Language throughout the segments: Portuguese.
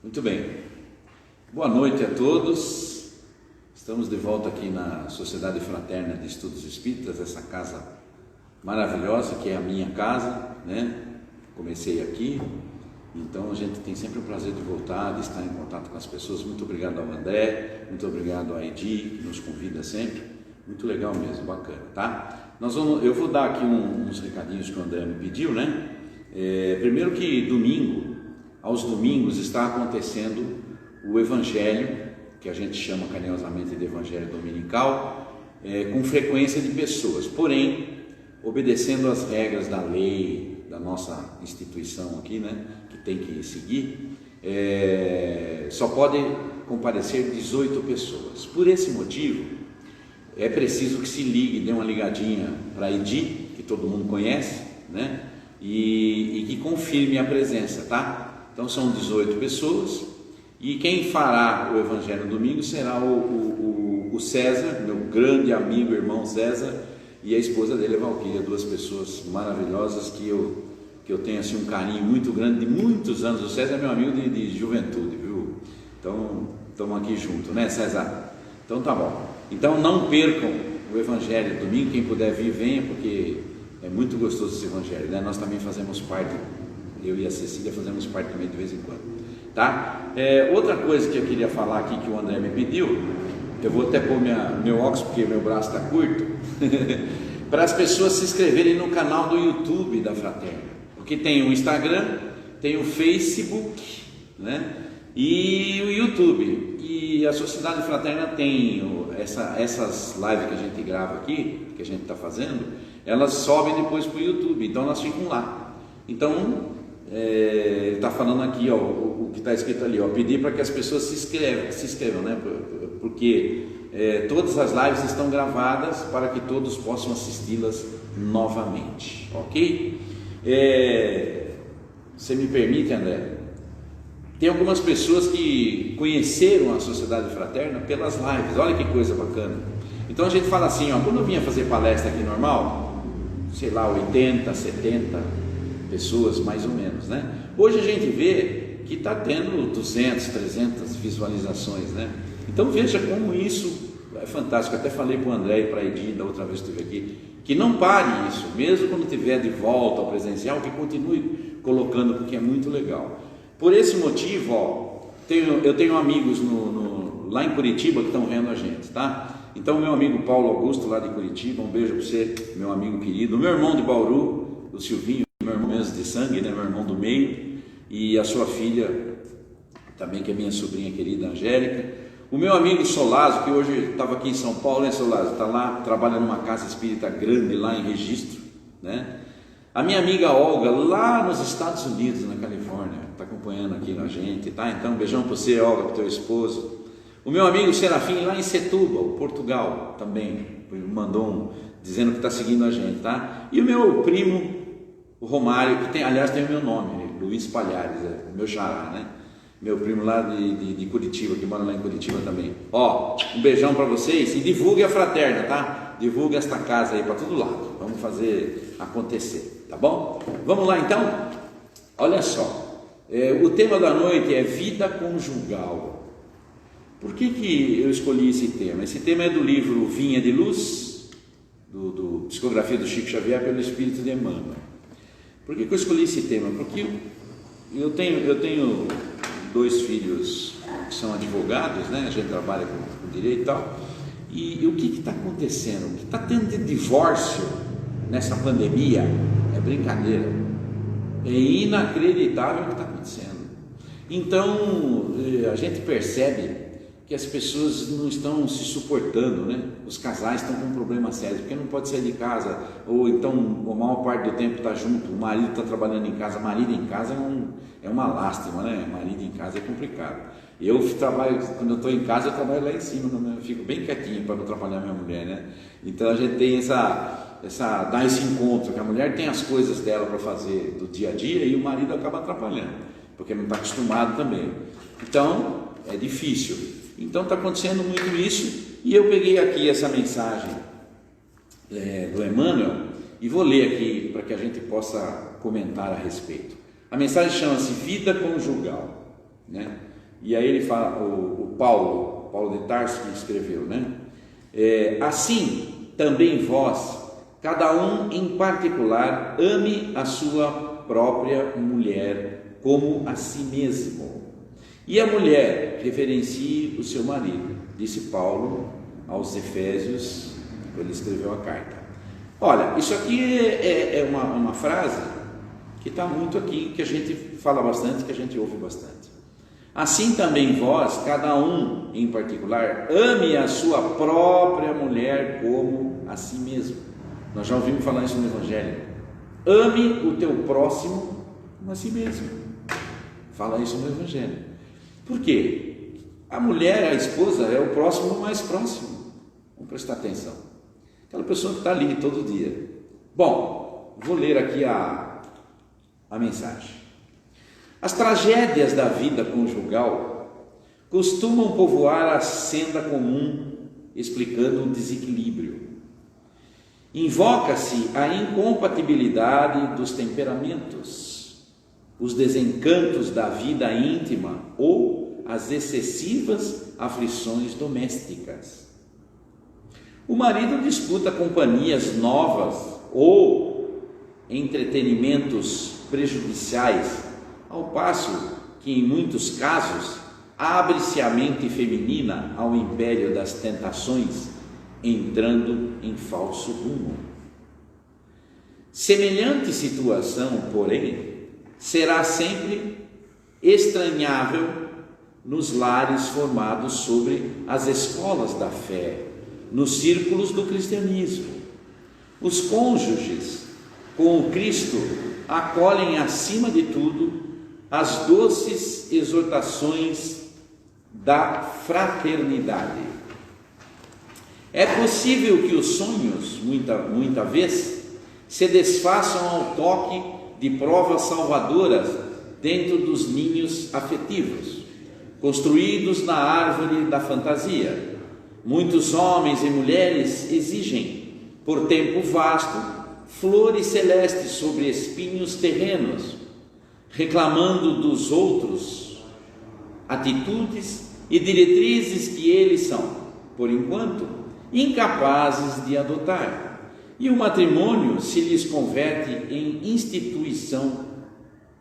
Muito bem, boa noite a todos. Estamos de volta aqui na Sociedade Fraterna de Estudos Espíritas, essa casa maravilhosa que é a minha casa, né? Comecei aqui, então a gente tem sempre o prazer de voltar, de estar em contato com as pessoas. Muito obrigado ao André, muito obrigado à Edi, que nos convida sempre. Muito legal mesmo, bacana, tá? Eu vou dar aqui uns recadinhos que o André me pediu, né? Primeiro que aos domingos está acontecendo o Evangelho, que a gente chama carinhosamente de Evangelho Dominical, com frequência de pessoas, porém, obedecendo às regras da lei, da nossa instituição aqui, né, que tem que seguir, só pode comparecer 18 pessoas. Por esse motivo, é preciso que se ligue, dê uma ligadinha para a Edi, que todo mundo conhece, né, e que confirme a presença, tá? Então são 18 pessoas, e quem fará o Evangelho no domingo será o César, meu grande amigo, irmão César, e a esposa dele, a Valquíria, duas pessoas maravilhosas que eu tenho assim, um carinho muito grande de muitos anos. O César é meu amigo de juventude, viu? Então estamos aqui juntos, né, César? Então tá bom. Então não percam o Evangelho domingo, quem puder vir, venha, porque é muito gostoso esse Evangelho, né? Nós também fazemos parte, eu e a Cecília fazemos parte também de vez em quando, tá? Outra coisa que eu queria falar aqui, que o André me pediu, eu vou até pôr meu óculos, porque meu braço está curto, para as pessoas se inscreverem no canal do YouTube da Fraterna, porque tem o Instagram, tem o Facebook, né? E o YouTube, e a Sociedade Fraterna tem essas lives que a gente grava aqui, que a gente está fazendo, elas sobem depois para o YouTube, então elas ficam lá. Então ele está falando aqui, ó, o que está escrito ali, ó, pedir para que as pessoas se inscrevam, né? Porque todas as lives estão gravadas para que todos possam assisti-las novamente, ok? Você me permite, André? Tem algumas pessoas que conheceram a Sociedade Fraterna pelas lives, olha que coisa bacana. Então a gente fala assim, ó, quando eu vinha fazer palestra aqui normal, sei lá, 80, 70 pessoas mais ou menos, né? Hoje a gente vê que está tendo 200, 300 visualizações, né? Então veja como isso é fantástico. Eu até falei para o André e para a Edi da outra vez que estive aqui, que não pare isso, mesmo quando estiver de volta ao presencial, que continue colocando, porque é muito legal. Por esse motivo, ó, eu tenho amigos lá em Curitiba que estão vendo a gente, tá? Então meu amigo Paulo Augusto lá de Curitiba, um beijo para você, meu amigo querido. O meu irmão de Bauru, o Silvinho, meu irmão mesmo de sangue, né? Meu irmão do meio, e a sua filha também, que é minha sobrinha querida, Angélica. O meu amigo Solazo, que hoje estava aqui em São Paulo, né, Solazo? Está lá, trabalha numa casa espírita grande lá em Registro, né? A minha amiga Olga, lá nos Estados Unidos, na Califórnia, está acompanhando aqui a gente, tá? Então, um beijão para você, Olga, para o teu esposo. O meu amigo Serafim, lá em Setúbal, Portugal, também mandou dizendo que está seguindo a gente, tá? E o meu primo, o Romário, que aliás tem o meu nome, Luiz Palhares, o meu xará, né? Meu primo lá de Curitiba, que mora lá em Curitiba também. Ó, um beijão para vocês e divulgue a Fraterna, tá? Divulgue esta casa aí para todo lado. Vamos fazer acontecer, tá bom? Vamos lá então? Olha só, o tema da noite é vida conjugal. Por que eu escolhi esse tema? Esse tema é do livro Vinha de Luz, do Psicografia do Chico Xavier pelo Espírito de Emmanuel. Por que eu escolhi esse tema? Porque eu tenho 2 filhos que são advogados, né? A gente trabalha com direito e tal. E o que está acontecendo? O que está tendo de divórcio nessa pandemia é brincadeira. É inacreditável o que está acontecendo. Então a gente percebe que as pessoas não estão se suportando, né? Os casais estão com um problema sério, porque não pode sair de casa, ou então a maior parte do tempo está junto, o marido está trabalhando em casa. Marido em casa é uma lástima, né? Marido em casa é complicado. Eu trabalho, quando eu estou em casa, eu trabalho lá em cima, eu fico bem quietinho para não atrapalhar minha mulher, né? Então a gente tem dar esse encontro, que a mulher tem as coisas dela para fazer do dia a dia e o marido acaba atrapalhando, porque não está acostumado também. Então é difícil. Então está acontecendo muito isso, e eu peguei aqui essa mensagem do Emmanuel e vou ler aqui para que a gente possa comentar a respeito. A mensagem chama-se Vida Conjugal, né? E aí ele fala, o Paulo de Tarso que escreveu, né? Assim também vós, cada um em particular, ame a sua própria mulher como a si mesmo. E a mulher reverencie o seu marido, disse Paulo aos Efésios, quando ele escreveu a carta. Olha, isso aqui é uma frase que está muito aqui, que a gente fala bastante, que a gente ouve bastante. Assim também vós, cada um em particular, ame a sua própria mulher como a si mesmo. Nós já ouvimos falar isso no Evangelho. Ame o teu próximo como a si mesmo. Fala isso no Evangelho. Por quê? A mulher, a esposa, é o próximo mais próximo. Vamos prestar atenção. Aquela pessoa que está ali todo dia. Bom, vou ler aqui a mensagem. As tragédias da vida conjugal costumam povoar a senda comum, explicando o desequilíbrio. Invoca-se a incompatibilidade dos temperamentos, os desencantos da vida íntima ou as excessivas aflições domésticas. O marido disputa companhias novas ou entretenimentos prejudiciais, ao passo que, em muitos casos, abre-se a mente feminina ao império das tentações, entrando em falso rumo. Semelhante situação, porém, será sempre estranhável nos lares formados sobre as escolas da fé, nos círculos do cristianismo. Os cônjuges com o Cristo acolhem, acima de tudo, as doces exortações da fraternidade. É possível que os sonhos, muita vez, se desfaçam ao toque de provas salvadoras dentro dos ninhos afetivos, construídos na árvore da fantasia. Muitos homens e mulheres exigem, por tempo vasto, flores celestes sobre espinhos terrenos, reclamando dos outros atitudes e diretrizes que eles são, por enquanto, incapazes de adotar. E o matrimônio se lhes converte em instituição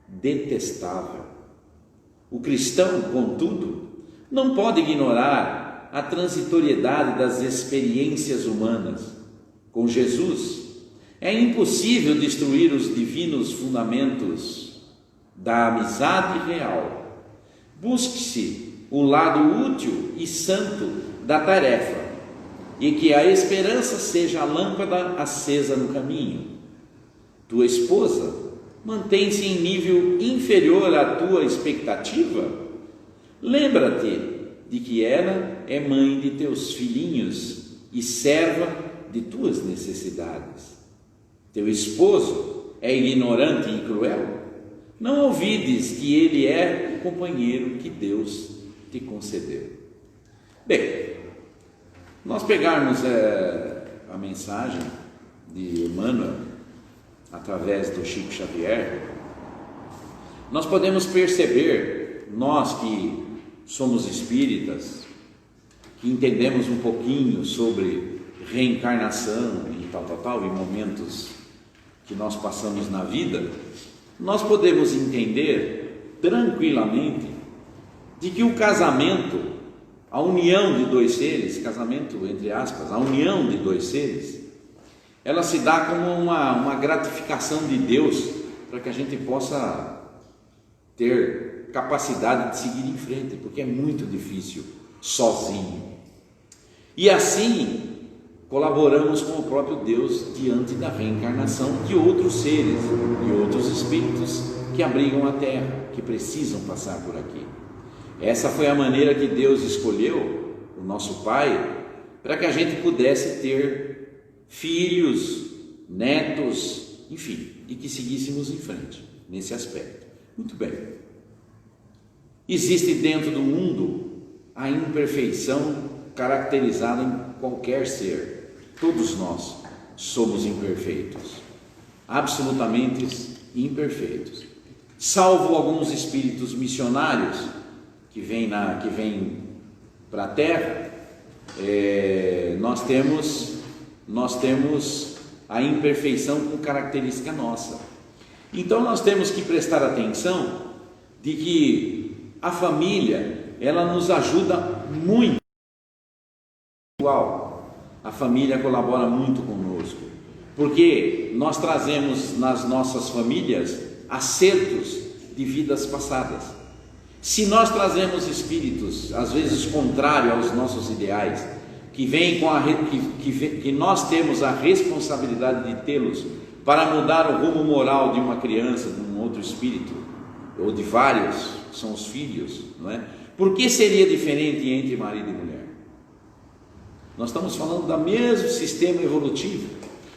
detestável. O cristão, contudo, não pode ignorar a transitoriedade das experiências humanas. Com Jesus, é impossível destruir os divinos fundamentos da amizade real. Busque-se o lado útil e santo da tarefa, e que a esperança seja a lâmpada acesa no caminho. Tua esposa mantém-se em nível inferior à tua expectativa? Lembra-te de que ela é mãe de teus filhinhos e serva de tuas necessidades. Teu esposo é ignorante e cruel? Não ouvides que ele é o companheiro que Deus te concedeu. Bem, nós pegarmos a mensagem de Emmanuel através do Chico Xavier, nós podemos perceber, nós que somos espíritas, que entendemos um pouquinho sobre reencarnação e tal, em momentos que nós passamos na vida, nós podemos entender tranquilamente de que o casamento, a união de dois seres, casamento entre aspas, a união de dois seres, ela se dá como uma gratificação de Deus para que a gente possa ter capacidade de seguir em frente, porque é muito difícil sozinho. E assim colaboramos com o próprio Deus diante da reencarnação de outros seres, de outros espíritos que abrigam a terra, que precisam passar por aqui. Essa foi a maneira que Deus escolheu, o nosso Pai, para que a gente pudesse ter filhos, netos, enfim, e que seguíssemos em frente nesse aspecto. Muito bem. Existe dentro do mundo a imperfeição caracterizada em qualquer ser. Todos nós somos imperfeitos, absolutamente imperfeitos, salvo alguns espíritos missionários que vem para a Terra, nós temos a imperfeição como característica nossa. Então nós temos que prestar atenção de que a família, ela nos ajuda muito. A família colabora muito conosco, porque nós trazemos nas nossas famílias acertos de vidas passadas. Se nós trazemos espíritos, às vezes contrários aos nossos ideais, que nós temos a responsabilidade de tê-los para mudar o rumo moral de uma criança, de um outro espírito, ou de vários, são os filhos, não é? Por que seria diferente entre marido e mulher? Nós estamos falando do mesmo sistema evolutivo,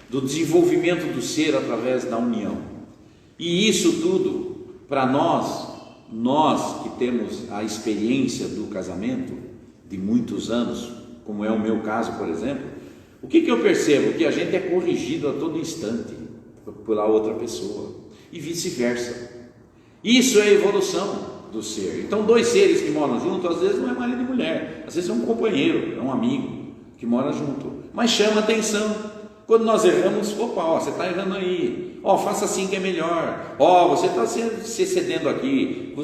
do desenvolvimento do ser através da união. E isso tudo, para nós que temos a experiência do casamento, de muitos anos, como é o meu caso, por exemplo, o que eu percebo? Que a gente é corrigido a todo instante pela outra pessoa, e vice-versa. Isso é a evolução do ser. Então, dois seres que moram juntos, às vezes não é marido e mulher, às vezes é um companheiro, é um amigo que mora junto, mas chama atenção. Quando nós erramos, opa, você está errando aí, faça assim que é melhor, você está se excedendo aqui,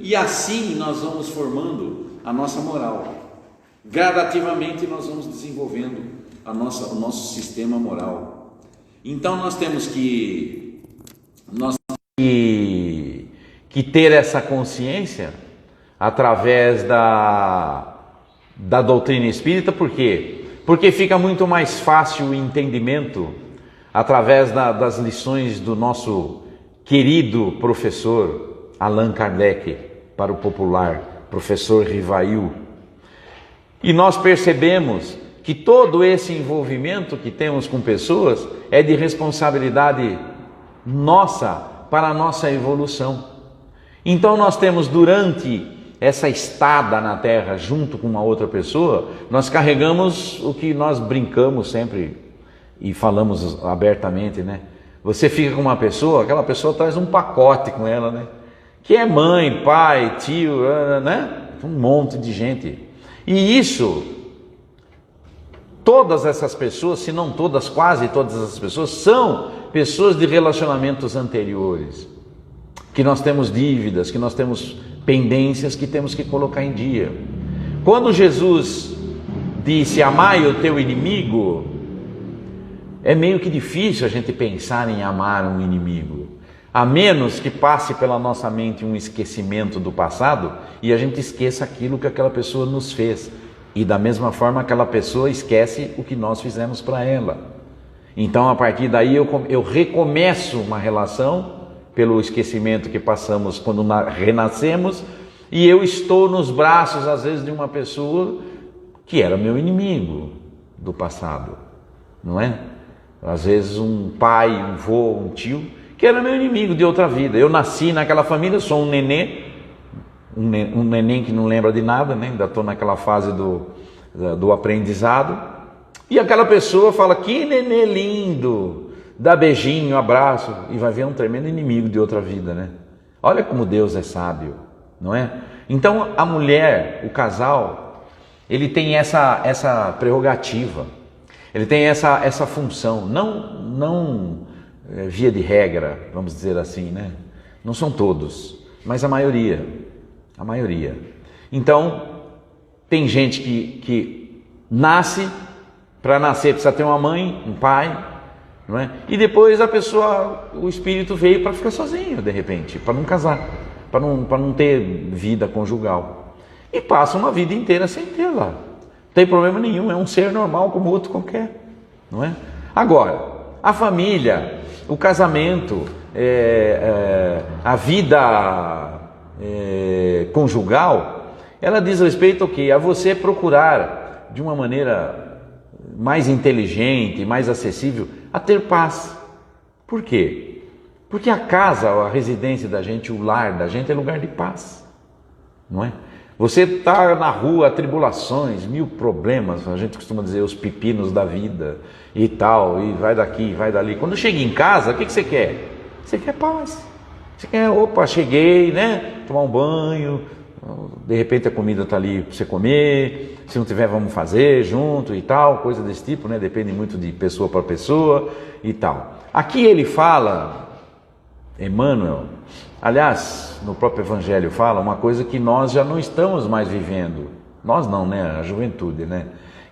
e assim nós vamos formando a nossa moral. Gradativamente nós vamos desenvolvendo o nosso sistema moral. Então nós temos que ter essa consciência através da doutrina espírita. Por quê? Porque fica muito mais fácil o entendimento através das lições do nosso querido professor Allan Kardec, para o popular, professor Rivail. E nós percebemos que todo esse envolvimento que temos com pessoas é de responsabilidade nossa para a nossa evolução. Então nós temos, durante essa estada na Terra junto com uma outra pessoa, nós carregamos o que nós brincamos sempre e falamos abertamente, né? Você fica com uma pessoa, aquela pessoa traz um pacote com ela, né? Que é mãe, pai, tio, né? Um monte de gente. E isso, todas essas pessoas, se não todas, quase todas essas pessoas, são pessoas de relacionamentos anteriores, que nós temos dívidas, que nós temos pendências que temos que colocar em dia. Quando Jesus disse: amai o teu inimigo, é meio que difícil a gente pensar em amar um inimigo, a menos que passe pela nossa mente um esquecimento do passado e a gente esqueça aquilo que aquela pessoa nos fez, e da mesma forma aquela pessoa esquece o que nós fizemos para ela. Então, a partir daí eu recomeço uma relação pelo esquecimento que passamos quando renascemos, e eu estou nos braços, às vezes, de uma pessoa que era meu inimigo do passado, não é? Às vezes um pai, um avô, um tio, que era meu inimigo de outra vida. Eu nasci naquela família, sou um neném que não lembra de nada, né? Ainda estou naquela fase do aprendizado, e aquela pessoa fala: que nenê lindo, dá beijinho, abraço, e vai ver um tremendo inimigo de outra vida, né? Olha como Deus é sábio, não é? Então a mulher, o casal, ele tem essa prerrogativa, ele tem essa função, não via de regra, vamos dizer assim, né? Não são todos, mas a maioria. Então, tem gente que nasce, para nascer precisa ter uma mãe, um pai, não é? E depois o espírito veio para ficar sozinho, de repente, para não casar, para não ter vida conjugal, e passa uma vida inteira sem tê-la. Não tem problema nenhum, é um ser normal como outro qualquer, não é? Agora, a família, o casamento, a vida conjugal, ela diz respeito ao quê? A você procurar de uma maneira mais inteligente, mais acessível, a ter paz. Por quê? Porque a casa, a residência da gente, o lar da gente é lugar de paz, não é? Você está na rua, tribulações, mil problemas, a gente costuma dizer os pepinos da vida e tal, e vai daqui, vai dali. Quando chega em casa, o que você quer? Você quer paz. Você quer, opa, cheguei, né? Tomar um banho, De repente a comida está ali para você comer, se não tiver vamos fazer junto e tal, coisa desse tipo, né? Depende muito de pessoa para pessoa e tal. Aqui ele fala, Emmanuel, aliás, no próprio Evangelho fala uma coisa que nós já não estamos mais vivendo, nós não, né? A juventude, né?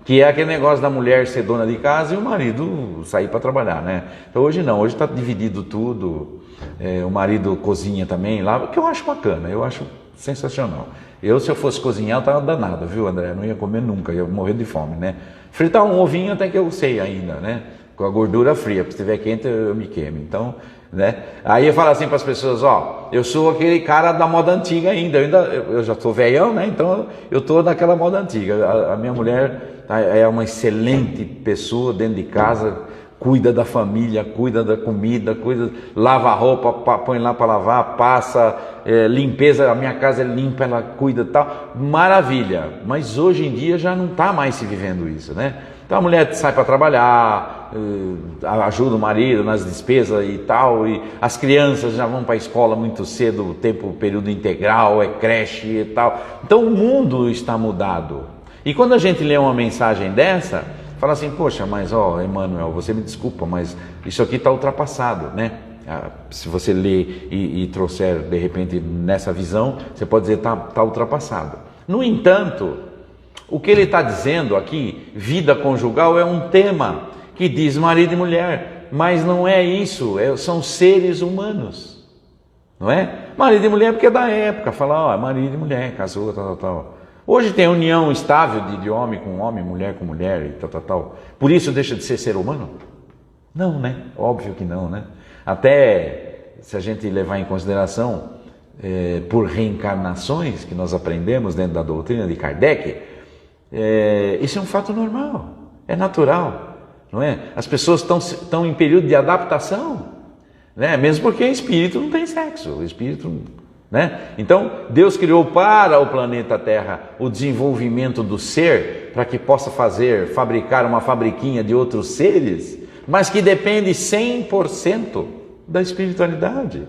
Que é aquele negócio da mulher ser dona de casa e o marido sair para trabalhar, né? Então hoje não, hoje está dividido tudo, o marido cozinha também lá, o que eu acho bacana, eu acho sensacional. Se eu fosse cozinhar, eu estava danado, viu, André? Eu não ia comer nunca, ia morrer de fome, né? Fritar um ovinho até que eu sei ainda, né? Com a gordura fria, porque se estiver quente eu me queimo, então, né? Aí eu falo assim para as pessoas, eu sou aquele cara da moda antiga ainda, eu já sou velhão, né? Então eu estou naquela moda antiga. A minha mulher é uma excelente pessoa dentro de casa, cuida da família, cuida da comida, lava a roupa, põe lá para lavar, passa, limpeza, a minha casa é limpa, ela cuida e tal, maravilha. Mas hoje em dia já não está mais se vivendo isso, né? Então a mulher sai para trabalhar, ajuda o marido nas despesas e tal, e as crianças já vão para a escola muito cedo, período integral, creche e tal. Então o mundo está mudado. E quando a gente lê uma mensagem dessa, fala assim, poxa, mas Emmanuel, você me desculpa, mas isso aqui está ultrapassado, né? Se você ler e trouxer de repente nessa visão, você pode dizer que está ultrapassado. No entanto, o que ele está dizendo aqui, vida conjugal, é um tema que diz marido e mulher, mas não é isso, são seres humanos, não é? Marido e mulher porque é da época, fala, marido e mulher, casou, tal. Hoje tem união estável de homem com homem, mulher com mulher e tal. Por isso deixa de ser humano? Não, né? Óbvio que não, né? Até se a gente levar em consideração por reencarnações que nós aprendemos dentro da doutrina de Kardec, isso é um fato normal, é natural, não é? As pessoas estão em período de adaptação, né? Mesmo porque espírito não tem sexo, o espírito, né? Então Deus criou para o planeta Terra o desenvolvimento do ser, para que possa fabricar uma fabriquinha de outros seres, mas que depende 100% da espiritualidade,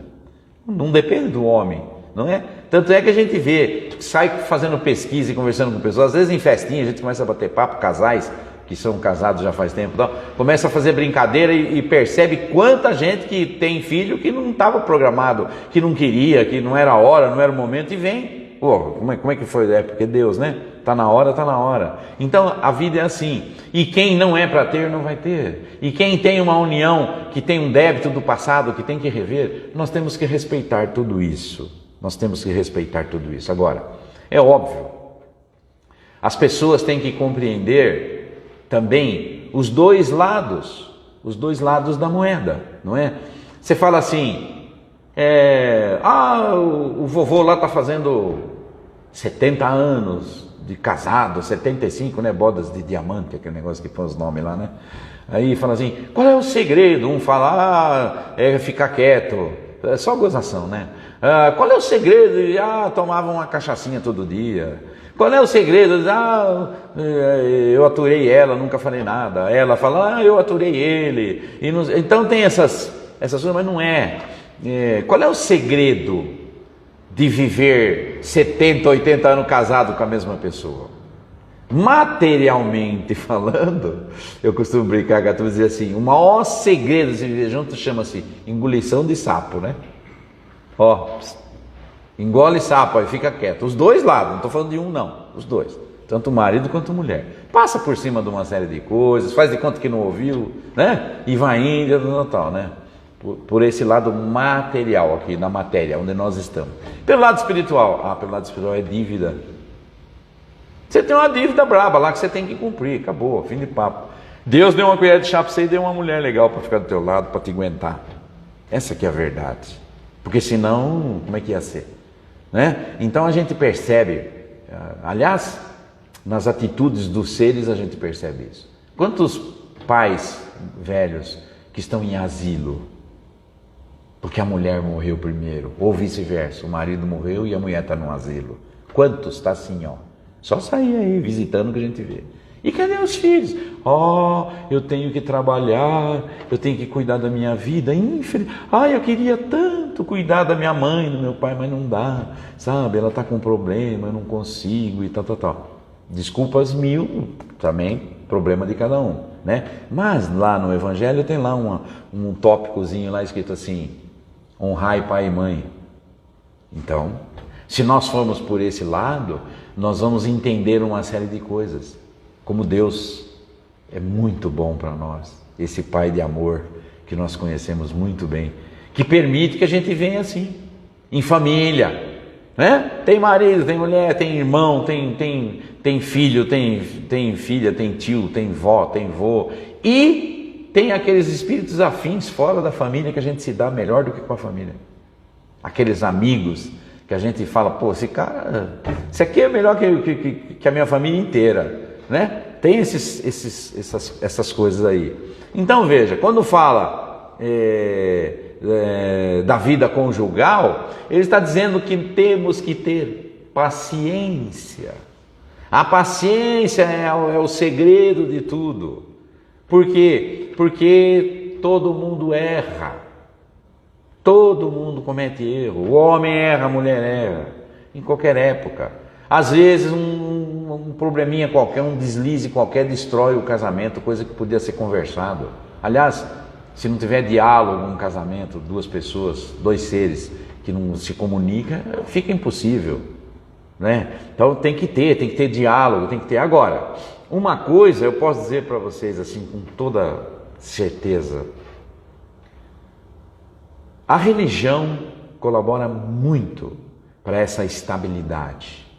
não depende do homem, não é? Tanto é que a gente vê, sai fazendo pesquisa e conversando com pessoas, às vezes em festinha a gente começa a bater papo, casais que são casados já faz tempo, começa a fazer brincadeira e percebe quanta gente que tem filho que não estava programado, que não queria, que não era a hora, não era o momento, e vem. Como é que foi? É porque Deus, né? Está na hora, está na hora. Então a vida é assim, e quem não é para ter, não vai ter, e quem tem uma união, que tem um débito do passado, que tem que rever, nós temos que respeitar tudo isso, Agora, é óbvio, as pessoas têm que compreender também os dois lados da moeda, não é? Você fala assim, o vovô lá está fazendo 70 anos de casado, 75, né? Bodas de diamante, aquele negócio que põe os nomes lá, né? Aí fala assim, qual é o segredo? Um fala, ficar quieto, é só gozação, né? Qual é o segredo? Tomava uma cachaçinha todo dia. Qual é o segredo? Eu aturei ela, nunca falei nada. Ela fala, eu aturei ele. Então tem essas coisas, mas não é. Qual é o segredo de viver 70, 80 anos casado com a mesma pessoa? Materialmente falando, eu costumo brincar, gato, dizer assim, o maior segredo de viver junto chama-se engolição de sapo, né? Engole sapo, aí fica quieto. Os dois lados, não estou falando de um não, os dois. Tanto o marido quanto a mulher. Passa por cima de uma série de coisas, faz de conta que não ouviu, né? E vai indo, tal, né? Por esse lado material aqui, na matéria, onde nós estamos. Pelo lado espiritual, pelo lado espiritual é dívida. Você tem uma dívida braba lá que você tem que cumprir, acabou, fim de papo. Deus deu uma colher de chá para você e deu uma mulher legal para ficar do teu lado, para te aguentar. Essa que é a verdade. Porque senão, como é que ia ser? Né? Então a gente percebe, aliás, nas atitudes dos seres a gente percebe isso. Quantos pais velhos que estão em asilo porque a mulher morreu primeiro, ou vice-versa, o marido morreu e a mulher está no asilo? Quantos? Está assim, só sair aí visitando que a gente vê. E cadê os filhos? Eu tenho que trabalhar, eu tenho que cuidar da minha vida, eu queria tanto tanto cuidar da minha mãe, do meu pai, mas não dá, sabe? Ela está com um problema, eu não consigo e tal. Desculpas mil, também problema de cada um, né? Mas lá no Evangelho tem lá um tópicozinho lá escrito assim: honrai pai e mãe. Então, se nós formos por esse lado, nós vamos entender uma série de coisas. Como Deus é muito bom para nós, esse Pai de amor que nós conhecemos muito bem, que permite que a gente venha assim, em família, né? Tem marido, tem mulher, tem irmão, tem filho, tem filha, tem tio, tem vó, tem vô, e tem aqueles espíritos afins fora da família que a gente se dá melhor do que com a família. Aqueles amigos que a gente fala, pô, esse aqui é melhor que a minha família inteira, né? Tem essas coisas aí. Então veja, quando fala da vida conjugal, ele está dizendo que temos que ter paciência. A paciência é o segredo de tudo. Por quê? Porque todo mundo erra. Todo mundo comete erro. O homem erra, a mulher erra. Em qualquer época. Às vezes um probleminha qualquer, um deslize qualquer destrói o casamento, coisa que podia ser conversado. Aliás, se não tiver diálogo no casamento, duas pessoas, dois seres que não se comunicam, fica impossível, né? Então tem que ter diálogo, tem que ter. Agora, uma coisa eu posso dizer para vocês assim com toda certeza: a religião colabora muito para essa estabilidade.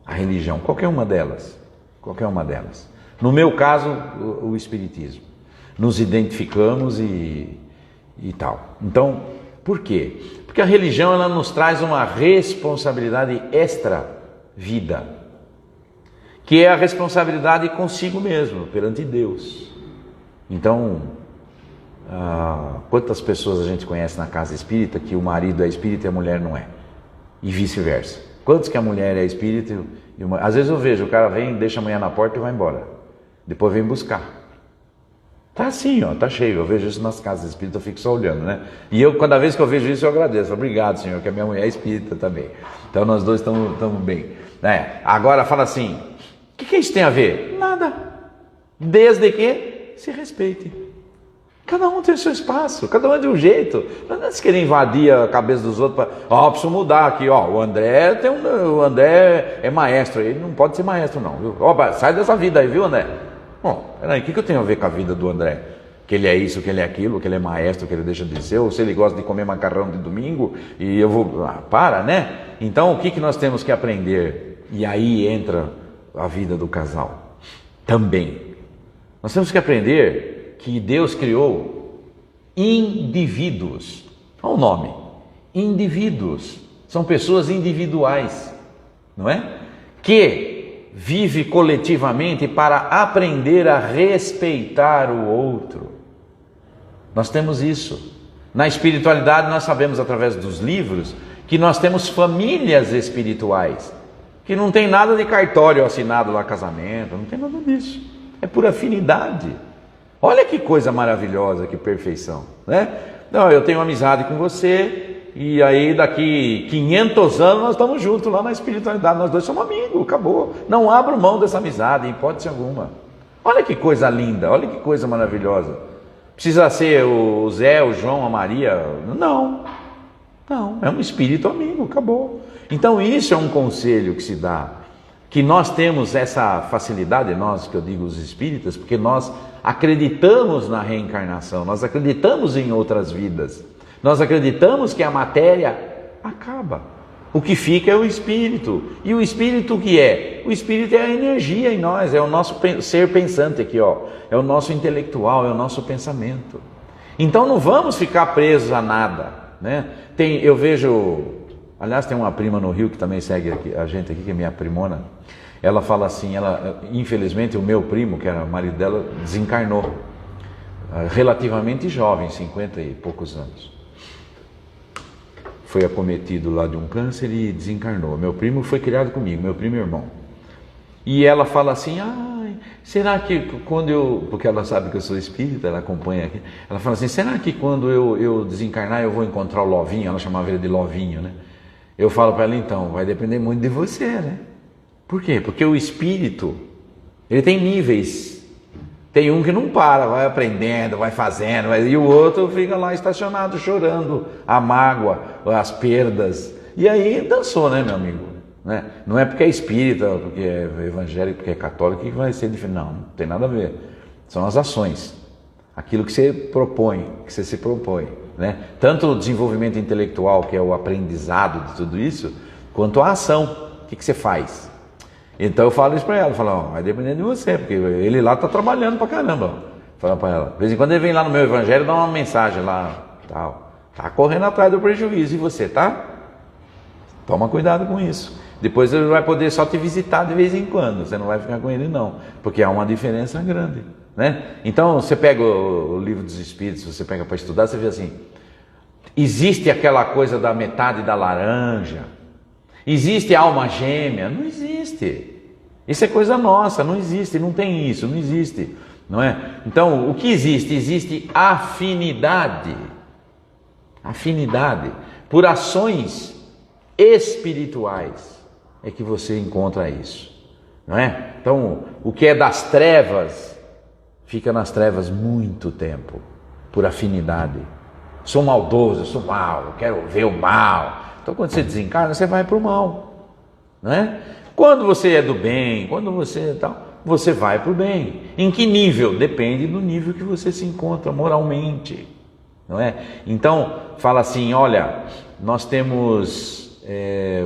A religião, qualquer uma delas. No meu caso, o Espiritismo. Nos identificamos e tal. Então, por quê? Porque a religião ela nos traz uma responsabilidade extra-vida, que é a responsabilidade consigo mesmo, perante Deus. Então, quantas pessoas a gente conhece na casa espírita que o marido é espírita e a mulher não é? E vice-versa. Quantos que a mulher é espírita e às vezes eu vejo, o cara vem, deixa a mulher na porta e vai embora. Depois vem buscar. Tá assim, ó, tá cheio. Eu vejo isso nas casas espíritas, eu fico só olhando, né? E cada vez que eu vejo isso, eu agradeço. Obrigado, Senhor, que a minha mulher é espírita também. Então nós dois estamos bem. Agora fala assim, o que isso tem a ver? Nada. Desde que se respeite. Cada um tem o seu espaço, cada um é de um jeito. Não é querer invadir a cabeça dos outros para, preciso mudar aqui, o André é maestro, ele não pode ser maestro não, viu? Sai dessa vida aí, viu, André? Bom, peraí, o que eu tenho a ver com a vida do André? Que ele é isso, que ele é aquilo, que ele é maestro, que ele deixa de ser, ou se ele gosta de comer macarrão de domingo, e eu vou... né? Então, o que nós temos que aprender? E aí entra a vida do casal. Também. Nós temos que aprender que Deus criou indivíduos. Olha o nome. Indivíduos. São pessoas individuais, não é? Que vive coletivamente para aprender a respeitar o outro. Nós temos isso. Na espiritualidade nós sabemos através dos livros que nós temos famílias espirituais, que não tem nada de cartório assinado lá, casamento, não tem nada disso. É por afinidade. Olha que coisa maravilhosa, que perfeição, né? Não, eu tenho amizade com você e aí daqui 500 anos nós estamos juntos lá na espiritualidade, nós dois somos amigos, acabou. Não abro mão dessa amizade, em hipótese alguma. Olha que coisa linda, olha que coisa maravilhosa. Precisa ser o Zé, o João, a Maria? Não, é um espírito amigo, acabou. Então isso é um conselho que se dá, que nós temos essa facilidade, nós que eu digo os espíritas, porque nós acreditamos na reencarnação, nós acreditamos em outras vidas, nós acreditamos que a matéria acaba, o que fica é o espírito. E o espírito o que é? O espírito é a energia em nós, é o nosso ser pensante aqui, é o nosso intelectual, é o nosso pensamento. Então não vamos ficar presos a nada, né? Eu vejo, aliás tem uma prima no Rio que também segue a gente aqui, que é minha primona. Ela fala assim, infelizmente o meu primo, que era o marido dela, desencarnou relativamente jovem, 50 e poucos anos. Foi acometido lá de um câncer e desencarnou. Meu primo foi criado comigo, meu primo e irmão. E ela fala assim, será que quando eu... Porque ela sabe que eu sou espírita, ela acompanha aqui. Ela fala assim, será que quando eu desencarnar eu vou encontrar o Lovinho? Ela chamava ele de Lovinho, né? Eu falo para ela, então, vai depender muito de você, né? Por quê? Porque o espírito, ele tem níveis. Tem um que não para, vai aprendendo, vai fazendo, e o outro fica lá estacionado, chorando a mágoa, as perdas. E aí dançou, né, meu amigo? Né? Não é porque é espírita, porque é evangélico, porque é católico que vai ser diferente. Não tem nada a ver. São as ações. Aquilo que você propõe, que você se propõe. Né? Tanto o desenvolvimento intelectual, que é o aprendizado de tudo isso, quanto a ação. O que você faz? Então eu falo isso para ela, falo, vai depender de você, porque ele lá está trabalhando pra caramba. Fala para ela, de vez em quando ele vem lá no meu evangelho, dá uma mensagem lá, tal. Tá correndo atrás do prejuízo, e você, tá? Toma cuidado com isso. Depois ele vai poder só te visitar de vez em quando, você não vai ficar com ele não, porque há uma diferença grande, né? Então você pega o livro dos Espíritos, você pega para estudar, você vê assim, existe aquela coisa da metade da laranja, existe alma gêmea? Não existe. Isso é coisa nossa, não existe, não tem isso, não existe, não é? Então, o que existe? Existe afinidade. Afinidade por ações espirituais é que você encontra isso, não é? Então, o que é das trevas fica nas trevas muito tempo, por afinidade. Sou maldoso, sou mal, eu quero ver o mal. Então, quando você desencarna, você vai para o mal, não é? Quando você é do bem, quando você tal, você vai para o bem. Em que nível? Depende do nível que você se encontra moralmente, não é? Então, fala assim, olha, nós temos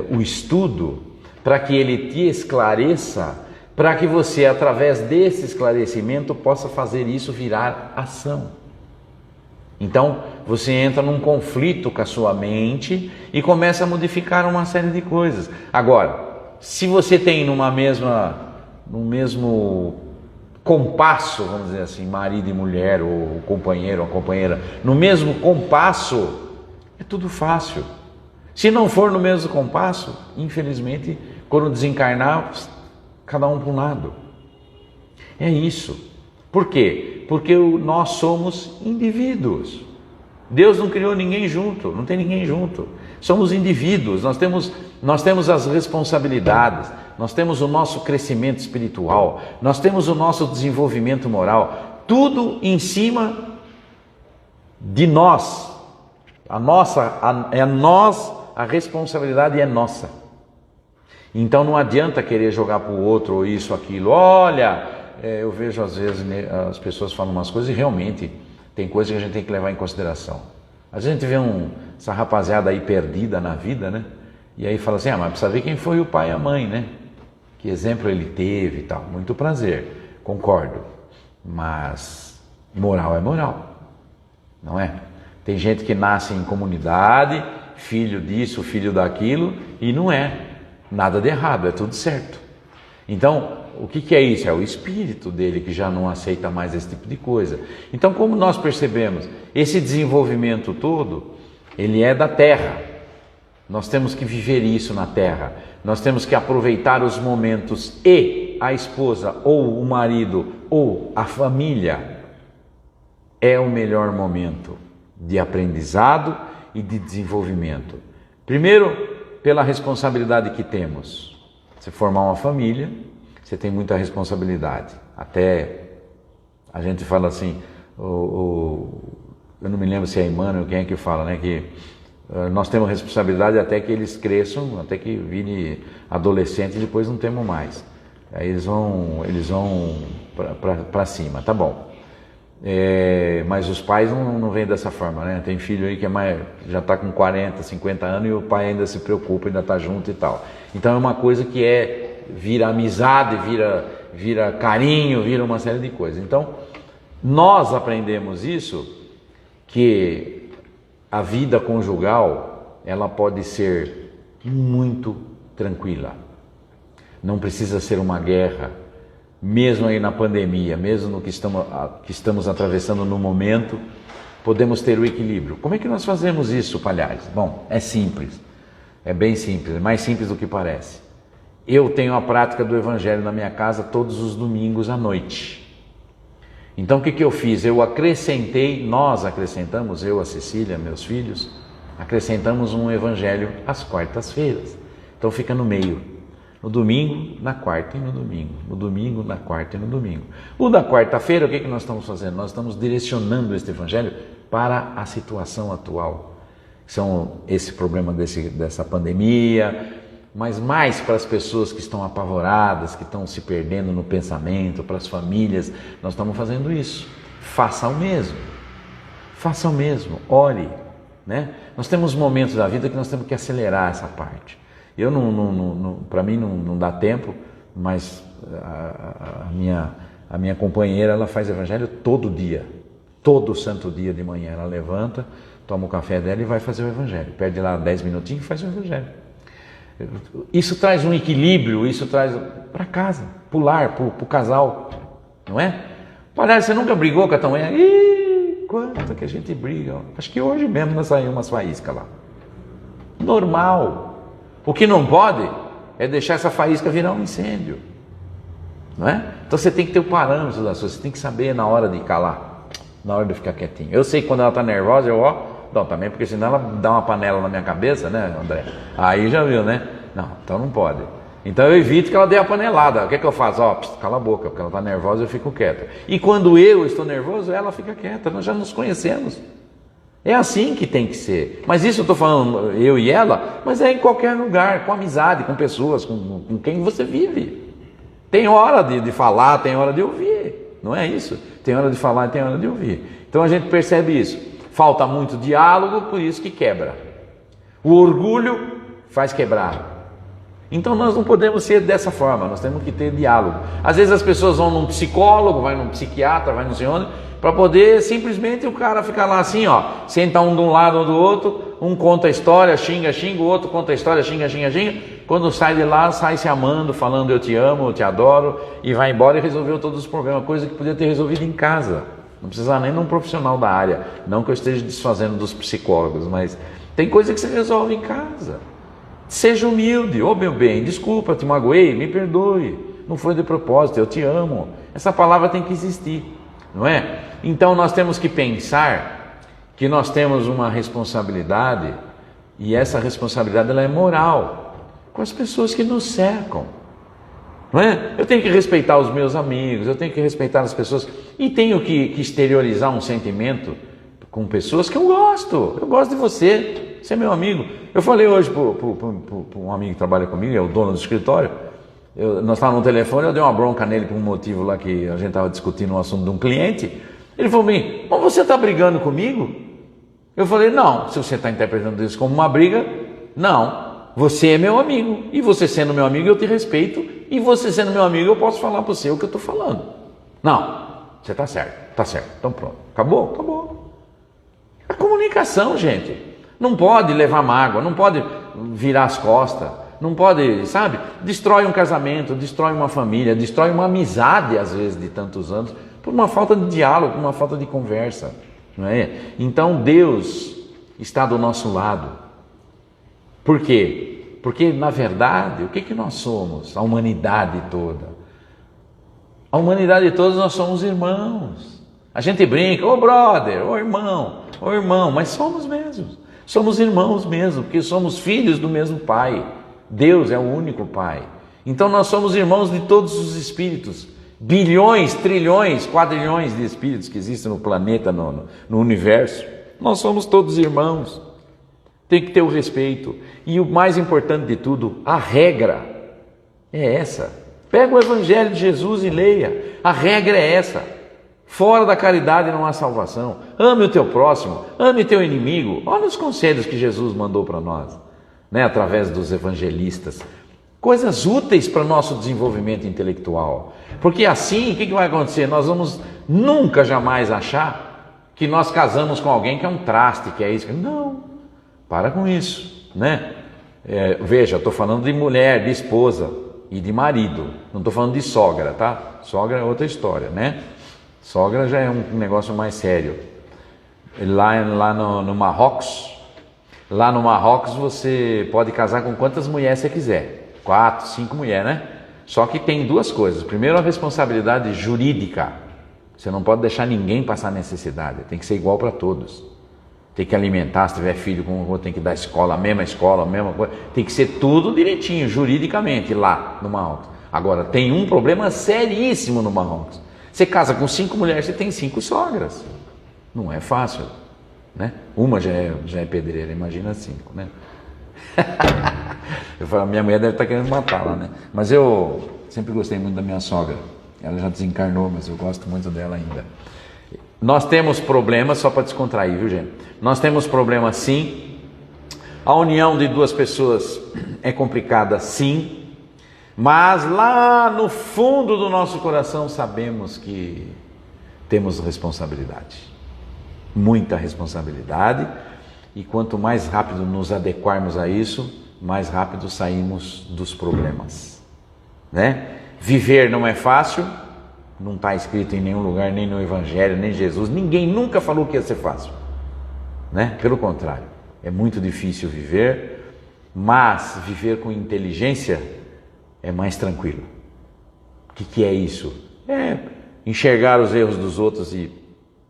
o estudo para que ele te esclareça, para que você, através desse esclarecimento, possa fazer isso virar ação. Então, você entra num conflito com a sua mente e começa a modificar uma série de coisas. Agora, se você tem no mesmo compasso, vamos dizer assim, marido e mulher, ou companheiro ou companheira, no mesmo compasso, é tudo fácil. Se não for no mesmo compasso, infelizmente, quando desencarnar, cada um para um lado. É isso. Por quê? Porque nós somos indivíduos. Deus não criou ninguém junto, não tem ninguém junto. Somos indivíduos, nós temos as responsabilidades, nós temos o nosso crescimento espiritual, nós temos o nosso desenvolvimento moral, tudo em cima de nós. A responsabilidade é nossa. Então não adianta querer jogar para o outro ou isso, aquilo. Olha, eu vejo às vezes as pessoas falam umas coisas e realmente tem coisas que a gente tem que levar em consideração. Às vezes a gente vê essa rapaziada aí perdida na vida, né? E aí fala assim, mas precisa ver quem foi o pai e a mãe, né? Que exemplo ele teve e tal. Muito prazer, concordo. Mas moral é moral, não é? Tem gente que nasce em comunidade, filho disso, filho daquilo, e não é nada de errado, é tudo certo. Então, o que é isso? É o espírito dele que já não aceita mais esse tipo de coisa. Então, como nós percebemos, esse desenvolvimento todo, ele é da terra. Nós temos que viver isso na terra. Nós temos que aproveitar os momentos e a esposa, ou o marido, ou a família, é o melhor momento de aprendizado e de desenvolvimento. Primeiro, pela responsabilidade que temos. Você formar uma família, você tem muita responsabilidade. Até a gente fala assim, eu não me lembro se é Emmanuel, quem é que fala, né? Que nós temos responsabilidade até que eles cresçam, até que virem adolescentes e depois não temos mais. Aí eles vão para cima, tá bom. Mas os pais não vêm dessa forma, né? Tem filho aí que já está com 40, 50 anos e o pai ainda se preocupa, ainda está junto e tal. Então é uma coisa que vira amizade, vira carinho, vira uma série de coisas. Então nós aprendemos isso, que a vida conjugal ela pode ser muito tranquila. Não precisa ser uma guerra. Mesmo aí na pandemia, mesmo no que estamos atravessando no momento, podemos ter o equilíbrio. Como é que nós fazemos isso, Palhares? Bom, é simples, é bem simples, é mais simples do que parece. Eu tenho a prática do Evangelho na minha casa todos os domingos à noite. Então o que eu fiz? Nós acrescentamos, eu, a Cecília, meus filhos, acrescentamos um Evangelho às quartas-feiras. Então fica no meio. No domingo, na quarta e no domingo. No domingo, na quarta e no domingo. O da quarta-feira, o que nós estamos fazendo? Nós estamos direcionando este Evangelho para a situação atual. São esse problema dessa pandemia, mas mais para as pessoas que estão apavoradas, que estão se perdendo no pensamento, para as famílias. Nós estamos fazendo isso. Faça o mesmo. Faça o mesmo. Ore. Né? Nós temos momentos da vida que nós temos que acelerar essa parte. Para mim não dá tempo, mas a minha companheira, ela faz evangelho todo dia, todo santo dia de manhã. Ela levanta, toma o café dela e vai fazer o evangelho. Perde lá 10 minutinhos e faz o evangelho. Isso traz um equilíbrio, isso traz para casa, para o lar, para o casal, não é? Parece, você nunca brigou com a tua mãe? Ih, quanto que a gente briga. Acho que hoje mesmo nós saímos umas faíscas lá. Normal. O que não pode é deixar essa faísca virar um incêndio, não é? Então você tem que ter o parâmetro da sua, você tem que saber na hora de calar, na hora de ficar quietinho. Eu sei que quando ela está nervosa, não, também, porque senão ela dá uma panela na minha cabeça, né, André? Aí já viu, né? Não, então não pode. Então eu evito que ela dê a panelada. O que eu faço? Cala a boca, porque ela está nervosa, eu fico quieto. E quando eu estou nervoso, ela fica quieta, nós já nos conhecemos. É assim que tem que ser. Mas isso eu estou falando eu e ela, mas é em qualquer lugar, com amizade, com pessoas, com quem você vive. Tem hora de falar, tem hora de ouvir, não é isso? Tem hora de falar e tem hora de ouvir. Então a gente percebe isso. Falta muito diálogo, por isso que quebra. O orgulho faz quebrar. Então nós não podemos ser dessa forma, nós temos que ter diálogo. Às vezes as pessoas vão num psicólogo, vai num psiquiatra, vai não sei onde, para poder simplesmente o cara ficar lá assim, senta um de um lado ou do outro, um conta a história, xinga, o outro conta a história, xinga. Quando sai de lá, sai se amando, falando eu te amo, eu te adoro, e vai embora e resolveu todos os problemas, coisa que podia ter resolvido em casa. Não precisa nem de um profissional da área, não que eu esteja desfazendo dos psicólogos, mas tem coisa que você resolve em casa. Seja humilde, meu bem, desculpa, te magoei, me perdoe, não foi de propósito, eu te amo. Essa palavra tem que existir, não é? Então nós temos que pensar que nós temos uma responsabilidade, e essa responsabilidade ela é moral, com as pessoas que nos cercam, não é? Eu tenho que respeitar os meus amigos, eu tenho que respeitar as pessoas, e tenho que exteriorizar um sentimento com pessoas que eu gosto de você é meu amigo. Eu falei hoje para um amigo que trabalha comigo, é o dono do escritório, nós estávamos no telefone, eu dei uma bronca nele por um motivo lá que a gente estava discutindo um assunto de um cliente. Ele falou para mim, mas você está brigando comigo? Eu falei, não, se você está interpretando isso como uma briga, não, você é meu amigo, e você sendo meu amigo eu te respeito, e você sendo meu amigo eu posso falar para você o que eu estou falando. Não, você está certo, então pronto, acabou. A comunicação, gente, não pode levar mágoa, não pode virar as costas, não pode, sabe, destrói um casamento, destrói uma família, destrói uma amizade às vezes de tantos anos, por uma falta de diálogo, por uma falta de conversa, não é? Então Deus está do nosso lado. Por quê? Porque na verdade, o que nós somos? A humanidade toda. A humanidade toda nós somos irmãos. A gente brinca, brother, irmão, mas somos mesmo. Somos irmãos mesmo, porque somos filhos do mesmo Pai. Deus é o único Pai. Então nós somos irmãos de todos os espíritos. Bilhões, trilhões, quadrilhões de espíritos que existem no planeta, no universo. Nós somos todos irmãos. Tem que ter o respeito. E o mais importante de tudo, a regra é essa. Pega o Evangelho de Jesus e leia. A regra é essa. Fora da caridade não há salvação. Ame o teu próximo, ame teu inimigo. Olha os conselhos que Jesus mandou para nós, né, através dos evangelistas. Coisas úteis para o nosso desenvolvimento intelectual. Porque assim, o que vai acontecer? Nós vamos nunca, jamais achar que nós casamos com alguém que é um traste, que é isso. Não, para com isso, né? Veja, eu estou falando de mulher, de esposa e de marido. Não estou falando de sogra, tá? Sogra é outra história, né? Sogra já é um negócio mais sério. Lá no Marrocos, você pode casar com quantas mulheres você quiser. 4, 5 mulheres, né? Só que tem duas coisas. Primeiro, a responsabilidade jurídica. Você não pode deixar ninguém passar necessidade. Tem que ser igual para todos. Tem que alimentar, se tiver filho com o outro, tem que dar escola, a mesma coisa. Tem que ser tudo direitinho, juridicamente, lá no Marrocos. Agora, tem um problema seríssimo no Marrocos. Você casa com 5 mulheres, você tem 5 sogras. Não é fácil, né? Uma já é pedreira, imagina 5, né? Eu falo, minha mulher deve estar querendo matar lá, né? Mas eu sempre gostei muito da minha sogra. Ela já desencarnou, mas eu gosto muito dela ainda. Nós temos problemas, só para descontrair, viu, gente? Nós temos problemas, sim. A união de duas pessoas é complicada, sim. Mas lá no fundo do nosso coração sabemos que temos responsabilidade. Muita responsabilidade. E quanto mais rápido nos adequarmos a isso, mais rápido saímos dos problemas, né? Viver não é fácil, não está escrito em nenhum lugar, nem no Evangelho, nem Jesus, ninguém nunca falou que ia ser fácil, né? Pelo contrário, é muito difícil viver, mas viver com inteligência é mais tranquilo. O que é isso? É enxergar os erros dos outros e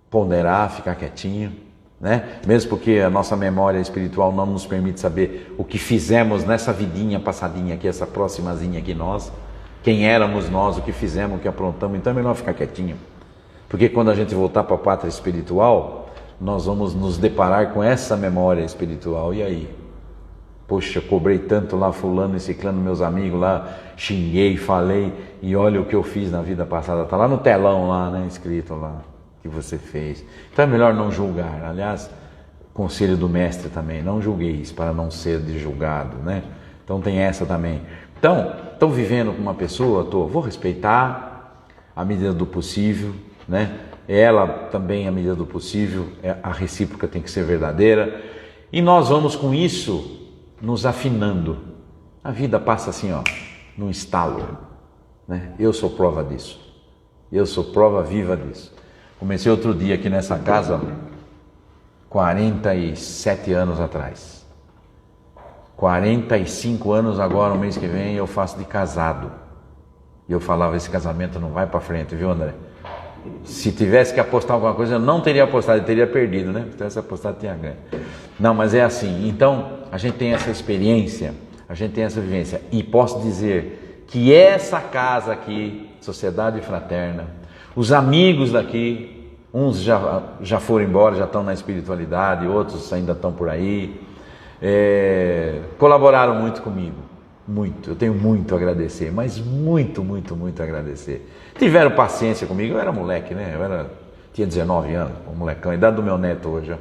ponderar, ficar quietinho, né? Mesmo porque a nossa memória espiritual não nos permite saber o que fizemos nessa vidinha passadinha aqui, essa proximazinha aqui nós, quem éramos nós, o que fizemos, o que aprontamos. Então é melhor ficar quietinho, porque quando a gente voltar para a pátria espiritual, nós vamos nos deparar com essa memória espiritual. E aí? Poxa, cobrei tanto lá fulano e ciclano, meus amigos lá, xinguei, falei, e olha o que eu fiz na vida passada, está lá no telão lá, né, escrito lá, que você fez. Então é melhor não julgar. Aliás, conselho do mestre também, não julgueis para não ser de julgado, né? Então tem essa também. Então, estou vivendo com uma pessoa, vou respeitar à medida do possível, né? Ela também à medida do possível, a recíproca tem que ser verdadeira. E nós vamos com isso nos afinando. A vida passa assim, ó, num estalo, né? Eu sou prova disso. Eu sou prova viva disso. Comecei outro dia aqui nessa casa, 47 anos atrás. 45 anos agora, no mês que vem, eu faço de casado. E eu falava, esse casamento não vai para frente, viu, André? Se tivesse que apostar alguma coisa, eu não teria apostado, eu teria perdido, né? Se tivesse apostado, tinha ganho. Não, mas é assim. Então, a gente tem essa experiência, a gente tem essa vivência. E posso dizer que essa casa aqui, Sociedade Fraterna, os amigos daqui, uns já foram embora, já estão na espiritualidade, outros ainda estão por aí, colaboraram muito comigo, muito, eu tenho muito a agradecer, mas muito a agradecer. Tiveram paciência comigo, eu era moleque, né? Tinha 19 anos, um molecão, a idade do meu neto hoje, ó.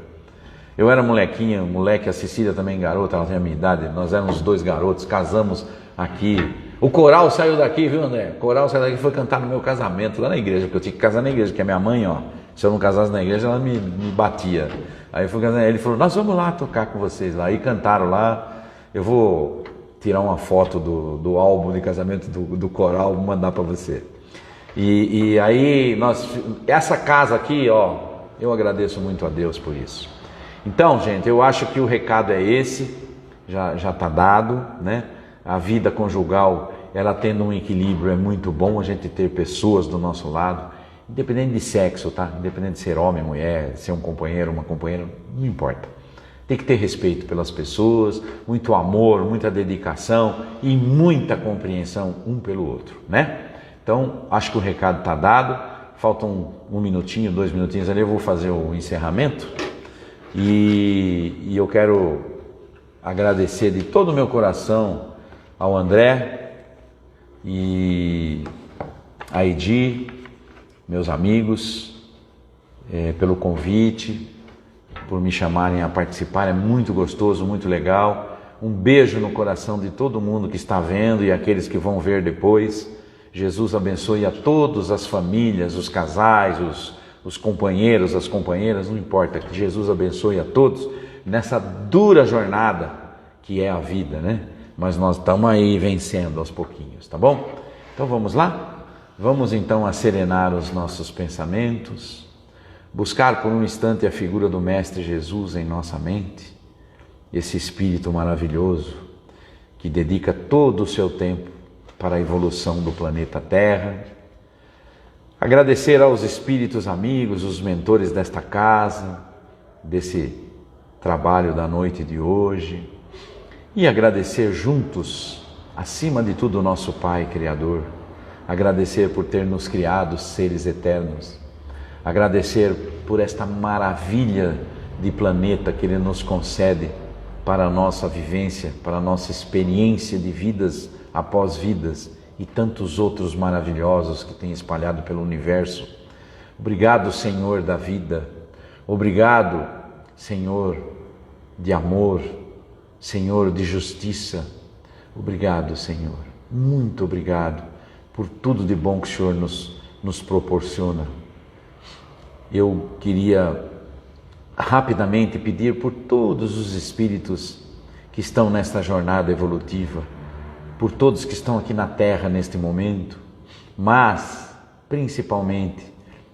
Eu era moleque, a Cecília também garota, ela tem a minha idade, nós éramos 2 garotos, casamos aqui. O coral saiu daqui, viu, André? O coral saiu daqui e foi cantar no meu casamento, lá na igreja, porque eu tinha que casar na igreja, porque a minha mãe, ó, se eu não casasse na igreja, ela me batia. Aí eu fui casar, ele falou, nós vamos lá tocar com vocês lá. Aí cantaram lá, eu vou tirar uma foto do álbum de casamento do coral, vou mandar para você. E aí, essa casa aqui, ó, eu agradeço muito a Deus por isso. Então, gente, eu acho que o recado é esse, já está dado, né? A vida conjugal, ela tendo um equilíbrio, é muito bom a gente ter pessoas do nosso lado, independente de sexo, tá? Independente de ser homem, mulher, ser um companheiro, uma companheira, não importa. Tem que ter respeito pelas pessoas, muito amor, muita dedicação e muita compreensão um pelo outro, né? Então, acho que o recado está dado. Faltam 1 minutinho, 2 minutinhos ali, eu vou fazer o encerramento. E eu quero agradecer de todo o meu coração ao André e a Edi, meus amigos, pelo convite, por me chamarem a participar. É muito gostoso, muito legal. Um beijo no coração de todo mundo que está vendo e aqueles que vão ver depois. Jesus abençoe a todas as famílias, os casais, os companheiros, as companheiras, não importa, que Jesus abençoe a todos nessa dura jornada que é a vida, né? Mas nós estamos aí vencendo aos pouquinhos, tá bom? Então vamos lá? Vamos então acerenar os nossos pensamentos, buscar por um instante a figura do Mestre Jesus em nossa mente, esse Espírito maravilhoso que dedica todo o seu tempo para a evolução do planeta Terra. Agradecer aos espíritos amigos, os mentores desta casa, desse trabalho da noite de hoje. E agradecer juntos, acima de tudo, o nosso Pai Criador. Agradecer por ter nos criado seres eternos. Agradecer por esta maravilha de planeta que Ele nos concede para a nossa vivência, para a nossa experiência de vidas após vidas e tantos outros maravilhosos que tem espalhado pelo universo. Obrigado, Senhor da vida. Obrigado, Senhor de amor, Senhor de justiça. Obrigado, Senhor. Muito obrigado por tudo de bom que o Senhor nos proporciona. Eu queria rapidamente pedir por todos os espíritos que estão nesta jornada evolutiva, por todos que estão aqui na Terra neste momento, mas principalmente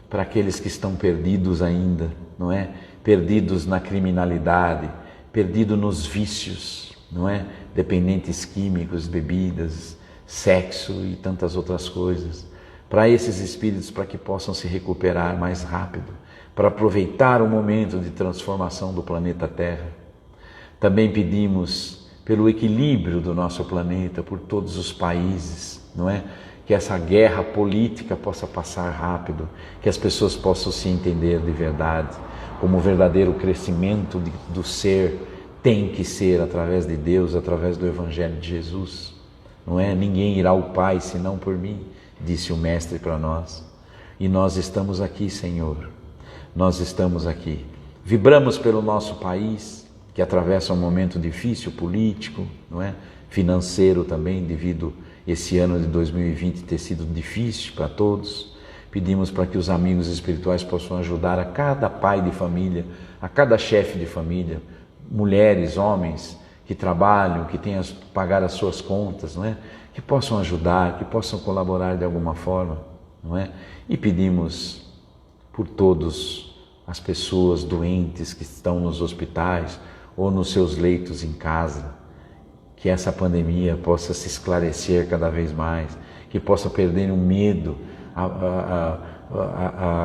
para aqueles que estão perdidos ainda, não é? Perdidos na criminalidade, perdidos nos vícios, não é? Dependentes químicos, bebidas, sexo e tantas outras coisas. Para esses espíritos, para que possam se recuperar mais rápido, para aproveitar o momento de transformação do planeta Terra. Também pedimos pelo equilíbrio do nosso planeta, por todos os países, não é? Que essa guerra política possa passar rápido, que as pessoas possam se entender de verdade, como o verdadeiro crescimento do ser tem que ser através de Deus, através do Evangelho de Jesus. Não é? Ninguém irá ao Pai senão por mim, disse o Mestre para nós. E nós estamos aqui, Senhor. Nós estamos aqui. Vibramos pelo nosso país, que atravessa um momento difícil, político, não é? Financeiro também, devido esse ano de 2020 ter sido difícil para todos. Pedimos para que os amigos espirituais possam ajudar a cada pai de família, a cada chefe de família, mulheres, homens que trabalham, que tenham que pagar as suas contas, não é? Que possam ajudar, que possam colaborar de alguma forma, não é? E pedimos por todas as pessoas doentes que estão nos hospitais ou nos seus leitos em casa, que essa pandemia possa se esclarecer cada vez mais, que possa perder o medo,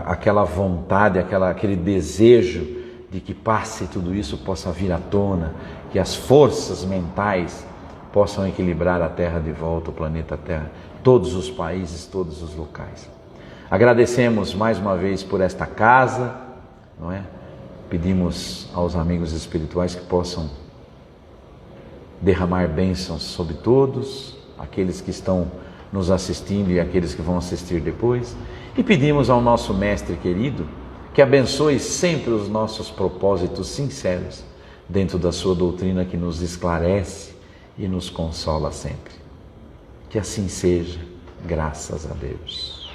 aquela vontade, aquele desejo de que passe tudo isso, possa vir à tona, que as forças mentais possam equilibrar a Terra de volta, o planeta Terra, todos os países, todos os locais. Agradecemos mais uma vez por esta casa, não é? Pedimos aos amigos espirituais que possam derramar bênçãos sobre todos, aqueles que estão nos assistindo e aqueles que vão assistir depois. E pedimos ao nosso Mestre querido que abençoe sempre os nossos propósitos sinceros dentro da sua doutrina, que nos esclarece e nos consola sempre. Que assim seja, graças a Deus.